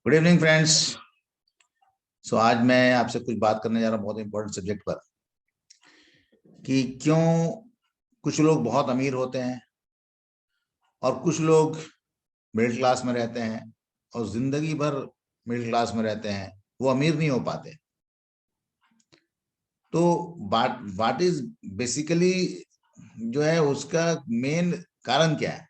Good evening friends. आज मैं आपसे कुछ बात करने जा रहा हूँ बहुत इंपॉर्टेंट सब्जेक्ट पर कि क्यों कुछ लोग बहुत अमीर होते हैं और कुछ लोग मिडिल क्लास में रहते हैं और जिंदगी भर मिडिल क्लास में रहते हैं, वो अमीर नहीं हो पाते। तो व्हाट इज बेसिकली जो है उसका मेन कारण क्या है?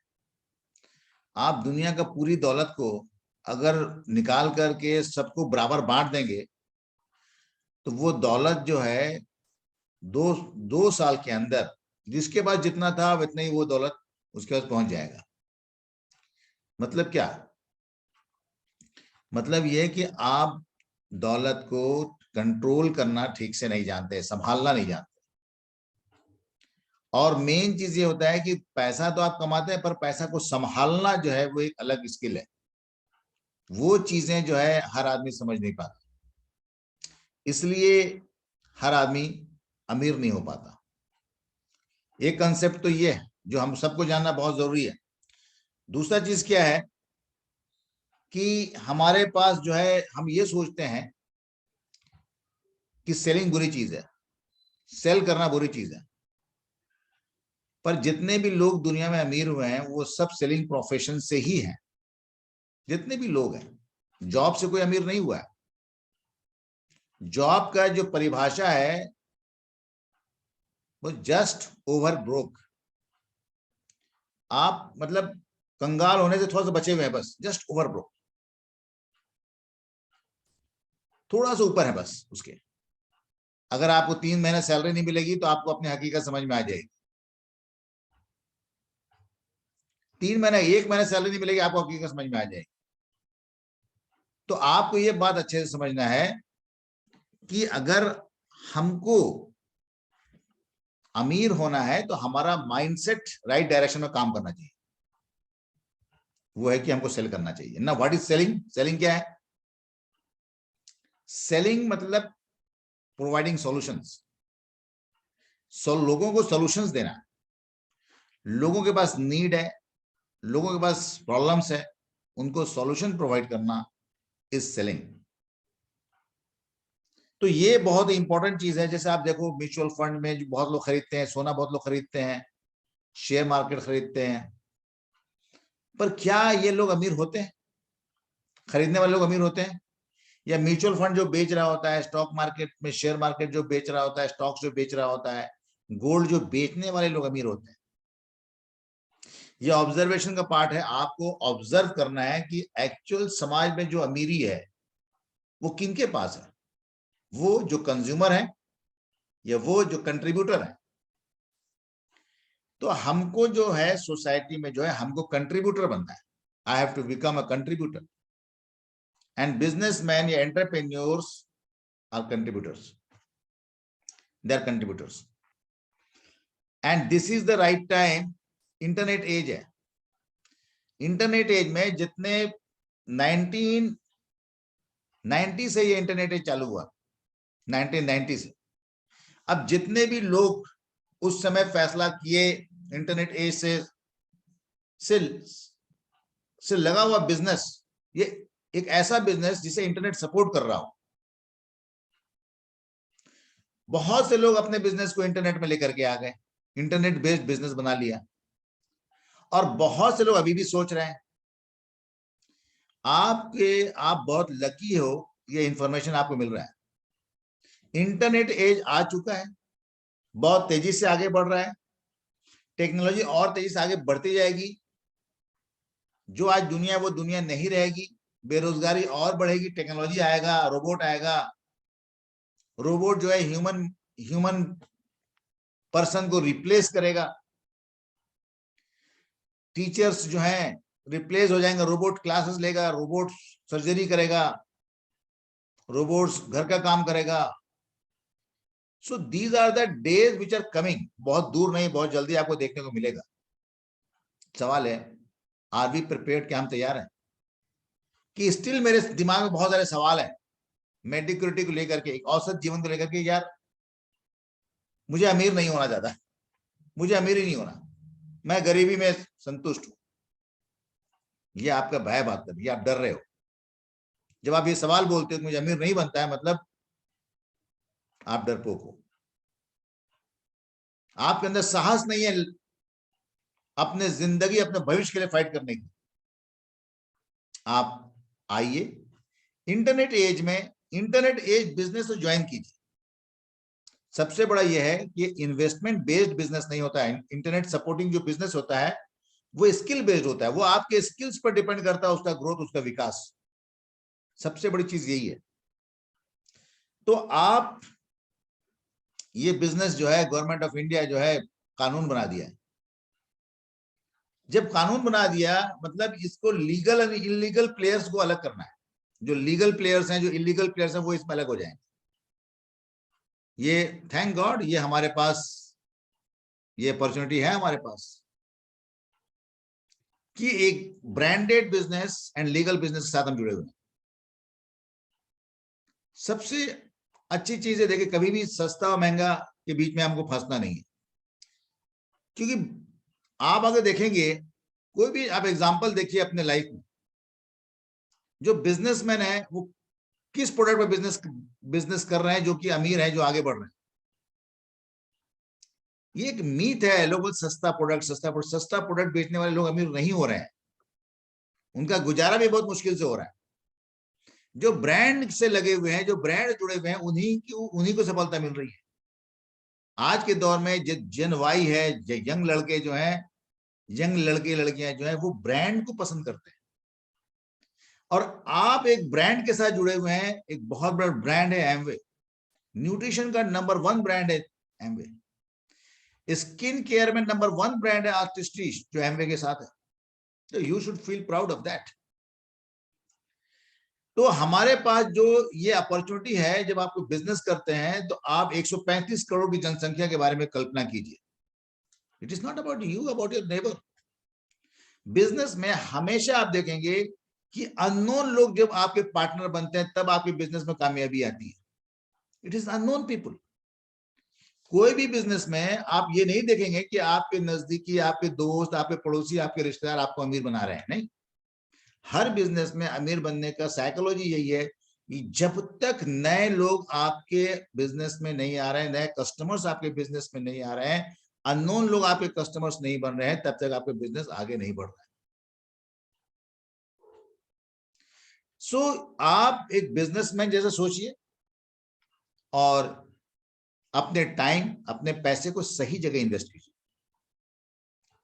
आप दुनिया का पूरी दौलत को अगर निकाल करके सबको बराबर बांट देंगे तो वो दौलत जो है दो साल के अंदर जिसके पास जितना था उतना ही वो दौलत उसके पास पहुंच जाएगा। मतलब क्या? मतलब ये कि आप दौलत को कंट्रोल करना ठीक से नहीं जानते, संभालना नहीं जानते। और मेन चीज ये होता है कि पैसा तो आप कमाते हैं पर पैसा को संभालना जो है वो एक अलग स्किल है। वो चीजें जो है हर आदमी समझ नहीं पाता, इसलिए हर आदमी अमीर नहीं हो पाता। एक कंसेप्ट तो ये है जो हम सबको जानना बहुत जरूरी है। दूसरा चीज क्या है कि हमारे पास जो है हम ये सोचते हैं कि सेलिंग बुरी चीज है, सेल करना बुरी चीज है। पर जितने भी लोग दुनिया में अमीर हुए हैं वो सब सेलिंग प्रोफेशन से ही हैं। जितने भी लोग हैं, जॉब से कोई अमीर नहीं हुआ है। जॉब का जो परिभाषा है वो जस्ट ओवर ब्रोक। आप मतलब कंगाल होने से थोड़ा सा बचे हुए हैं, बस जस्ट ओवर ब्रोक, थोड़ा सा ऊपर है बस उसके। अगर आपको 3 महीने सैलरी नहीं मिलेगी तो आपको अपनी हकीकत समझ में आ जाएगी। 3 महीने 1 महीने सैलरी नहीं मिलेगी, आपको हकीकत समझ में आ जाएगी। तो आपको ये बात अच्छे से समझना है कि अगर हमको अमीर होना है तो हमारा माइंडसेट राइट डायरेक्शन में काम करना चाहिए। वो है कि हमको सेल करना चाहिए ना। What is selling? सेलिंग क्या है? सेलिंग मतलब प्रोवाइडिंग सॉल्यूशंस। लोगों को सॉल्यूशंस देना। लोगों के पास नीड है, लोगों के पास प्रॉब्लम्स है, उनको सॉल्यूशन प्रोवाइड करना इज सेलिंग। तो ये बहुत इंपॉर्टेंट चीज है। जैसे आप देखो म्यूचुअल फंड में जो बहुत लोग खरीदते हैं, सोना बहुत लोग खरीदते हैं, शेयर मार्केट खरीदते हैं, पर क्या ये लोग अमीर होते हैं? खरीदने वाले लोग अमीर होते हैं? या म्यूचुअल फंड जो बेच रहा होता है, स्टॉक मार्केट में शेयर मार्केट जो बेच रहा होता है, स्टॉक्स जो बेच रहा होता है, गोल्ड जो बेचने वाले लोग अमीर होते हैं? ये ऑब्जर्वेशन का पार्ट है। आपको ऑब्जर्व करना है कि एक्चुअल समाज में जो अमीरी है वो किनके पास है। वो जो कंज्यूमर है या वो जो कंट्रीब्यूटर है? तो हमको जो है सोसाइटी में जो है हमको कंट्रीब्यूटर बनना है। I have to become a contributor. And businessman या entrepreneurs are contributors, they are contributors. And this is the right time. Internet age है। इंटरनेट एज में जितने 1990 से ये इंटरनेट एज चालू हुआ, 1990 से अब जितने भी लोग उस समय फैसला किए इंटरनेट एज से लगा हुआ बिजनेस, ये एक ऐसा बिजनेस जिसे इंटरनेट सपोर्ट कर रहा हो। बहुत से लोग अपने बिजनेस को इंटरनेट में लेकर के आ गए, इंटरनेट बेस्ड बिजनेस बना लिया। और बहुत से लोग अभी भी सोच रहे हैं। आप बहुत लकी हो, ये इंफॉर्मेशन आपको मिल रहा है। इंटरनेट एज आ चुका है, बहुत तेजी से आगे बढ़ रहा है। टेक्नोलॉजी और तेजी से आगे बढ़ती जाएगी। जो आज दुनिया है वो दुनिया नहीं रहेगी। बेरोजगारी और बढ़ेगी। टेक्नोलॉजी आएगा, रोबोट आएगा। रोबोट जो है ह्यूमन पर्सन को रिप्लेस करेगा। टीचर्स जो हैं रिप्लेस हो जाएंगे, रोबोट क्लासेस लेगा, रोबोट सर्जरी करेगा, रोबोट्स घर का काम करेगा। So these are the days which are coming. बहुत दूर नहीं, बहुत जल्दी आपको देखने को मिलेगा। सवाल है, आर वी प्रिपेयर्ड? क्या हम तैयार हैं? कि स्टिल मेरे दिमाग में बहुत सारे सवाल हैं मेडिक्योरिटी को लेकर के, एक औसत जीवन को लेकर के। यार मुझे अमीर नहीं होना चाहता, मुझे अमीर ही नहीं होना, मैं गरीबी में संतुष्ट हूं। ये आपका भय बात कर, ये आप डर रहे हो। जब आप ये सवाल बोलते हो मुझे अमीर नहीं बनता है, मतलब आप डरपोक हो, आपके अंदर साहस नहीं है अपने जिंदगी, अपने भविष्य के लिए फाइट करने की। आप आइए इंटरनेट एज में, इंटरनेट एज बिजनेस ज्वाइन कीजिए। सबसे बड़ा यह है कि इन्वेस्टमेंट बेस्ड बिजनेस नहीं होता है। इंटरनेट सपोर्टिंग जो बिजनेस होता है वो स्किल बेस्ड होता है, वो आपके स्किल्स पर डिपेंड करता है, उसका ग्रोथ, उसका विकास। सबसे बड़ी चीज यही है। तो आप ये बिजनेस जो है, गवर्नमेंट ऑफ इंडिया जो है कानून बना दिया है। जब कानून बना दिया मतलब इसको लीगल और इलीगल प्लेयर्स को अलग करना है। जो लीगल प्लेयर्स हैं, जो इलीगल प्लेयर्स हैं, वो इसमें अलग हो जाएंगे। ये थैंक गॉड ये हमारे पास ये अपॉर्चुनिटी है हमारे पास कि एक branded business and legal business के साथ हम जुड़े हुए हैं। सबसे अच्छी चीज है, देखिए कभी भी सस्ता और महंगा के बीच में हमको फंसना नहीं है, क्योंकि आप अगर देखेंगे कोई भी आप एग्जांपल देखिए अपने लाइफ में, जो बिजनेसमैन है वो किस प्रोडक्ट पर बिजनेस कर रहे हैं, जो कि अमीर है, जो आगे बढ़ रहे हैं। ये एक मीथ है, लोग सस्ता प्रोडक्ट बेचने वाले लोग अमीर नहीं हो रहे हैं, उनका गुजारा भी बहुत मुश्किल से हो रहा है। जो ब्रांड से लगे हुए हैं, जो ब्रांड जुड़े हुए हैं, उन्हीं को सफलता मिल रही है। आज के दौर में जेन वाई है, यंग लड़के जो हैं, यंग लड़के लड़कियां जो हैं, वो ब्रांड को पसंद करते हैं। और आप एक ब्रांड के साथ जुड़े हुए हैं, एक बहुत बड़ा ब्रांड है एमवे, न्यूट्रिशन का नंबर 1 ब्रांड है एमवे। स्किन केयर में नंबर 1 ब्रांड है आर्टिस्टीज, जो एमवे के साथ है। तो you should feel proud of that. तो हमारे पास जो ये अपॉर्चुनिटी है, जब आप बिजनेस करते हैं तो आप 135 करोड़ की जनसंख्या के बारे में कल्पना कीजिए। It is not about you, about your neighbour. Business में हमेशा आप देखेंगे कि अननोन लोग जब आपके पार्टनर बनते हैं तब आपके बिजनेस में कामयाबी आती है। It is unknown people. कोई भी बिजनेस में आप ये नहीं देखेंगे कि आपके नजदीकी, आपके दोस्त, आपके पड़ोसी, आपके रिश्तेदार आपको अमीर बना रहे हैं, नहीं। हर बिजनेस में अमीर बनने का साइकोलॉजी यही है कि जब तक नए लोग आपके बिजनेस में नहीं आ रहे हैं, नए कस्टमर्स आपके बिजनेस में नहीं आ रहे हैं, अननोन लोग आपके कस्टमर्स नहीं बन रहे हैं, तब तक आपका बिजनेस आगे नहीं बढ़ रहा है। सो आप एक बिजनेसमैन जैसे सोचिए और अपने टाइम, अपने पैसे को सही जगह इन्वेस्ट कीजिए।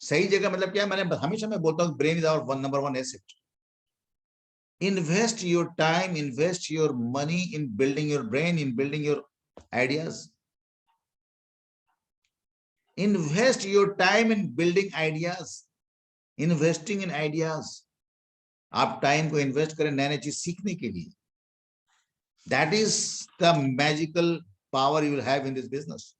सही जगह मतलब क्या है, मैंने हमेशा मैं बोलता हूँ brain is our number 1 asset. Invest your time, invest your money in building your brain, in building your ideas. Invest your time in building ideas, investing in ideas. आप टाइम को इन्वेस्ट करें नए नए चीज सीखने के लिए। That is the magical power you will have in this business.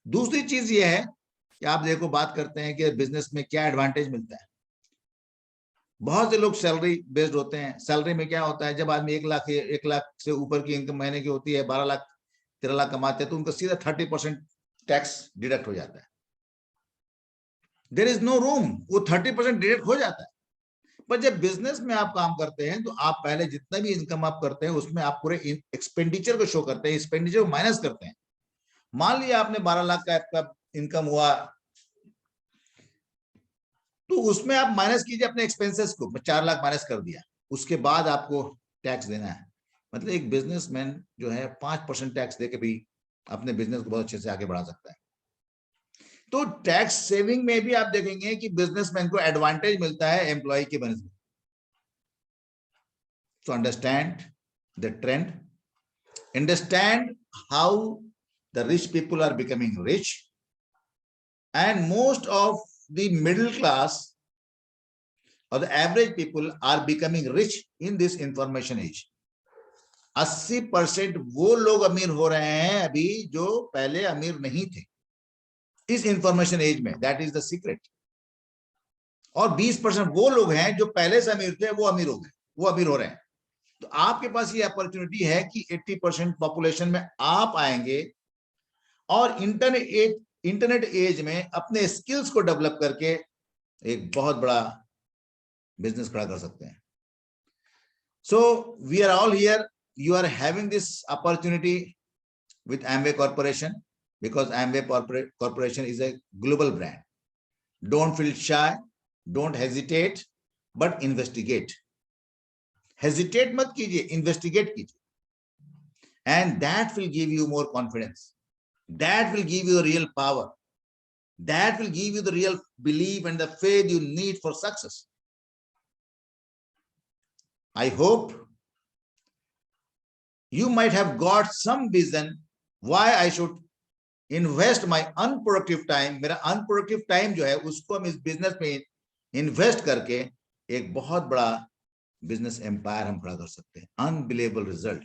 दूसरी चीज ये है कि आप देखो, बात करते हैं कि बिजनेस में क्या एडवांटेज मिलता है। बहुत से लोग सैलरी बेस्ड होते हैं। सैलरी में क्या होता है, जब आदमी 1 लाख से ऊपर की इनकम महीने की होती है, 12 लाख 13 लाख कमाते हैं, तो उनका सीधा 30% टैक्स डिडक्ट हो जाता है। देयर इज नो रूम, वो 30% डिडक्ट हो जाता है। पर जब बिजनेस में आप काम करते हैं तो आप पहले जितना भी इनकम आप करते हैं उसमें आप पूरे एक्सपेंडिचर को शो करते हैं, एक्सपेंडिचर को माइनस करते हैं। मान लिया आपने 12 लाख का आपका इनकम हुआ, तो उसमें आप माइनस कीजिए अपने एक्सपेंसेस को, 4 लाख माइनस कर दिया, उसके बाद आपको टैक्स देना है। मतलब एक बिजनेसमैन जो है 5% टैक्स देके भी अपने बिजनेस को बहुत अच्छे से आगे बढ़ा सकता है। तो टैक्स सेविंग में भी आप देखेंगे कि बिजनेसमैन को एडवांटेज मिलता है एम्प्लॉय के बनस्पत। So understand the trend, understand how the rich people are becoming rich, and most of the middle class or the average people are becoming rich in this information age. 80% वो लोग अमीर हो रहे हैं अभी जो पहले अमीर नहीं थे इस इंफॉर्मेशन एज में। That is the secret. और 20% वो लोग हैं जो पहले से अमीर थे, वो अमीर हो गए, वो अमीर हो रहे हैं। तो आपके पास ये अपॉर्चुनिटी है कि 80% पॉपुलेशन में आप आएंगे और इंटरनेट एज में अपने स्किल्स को डेवलप करके एक बहुत बड़ा बिजनेस खड़ा कर सकते हैं। So we are all here. You are having this opportunity with Amway Corporation, because Amway Corporation is a global brand. Don't feel shy, don't hesitate, but investigate. Hesitate mat kijiye, investigate kijiye. And that will give you more confidence. That will give you real power. That will give you the real belief and the faith you need for success. I hope you might have got some vision why I should invest my unproductive time. मेरा unproductive time जो है उसको हम इस business में invest करके एक बहुत बड़ा business empire हम खड़ा कर सकते हैं. Unbelievable result.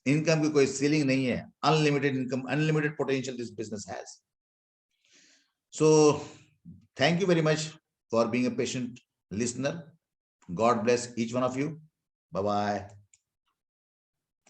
Income की कोई ceiling नहीं है. Unlimited income, unlimited potential this business has. So thank you very much for being a patient listener. God bless each one of you. Bye-bye.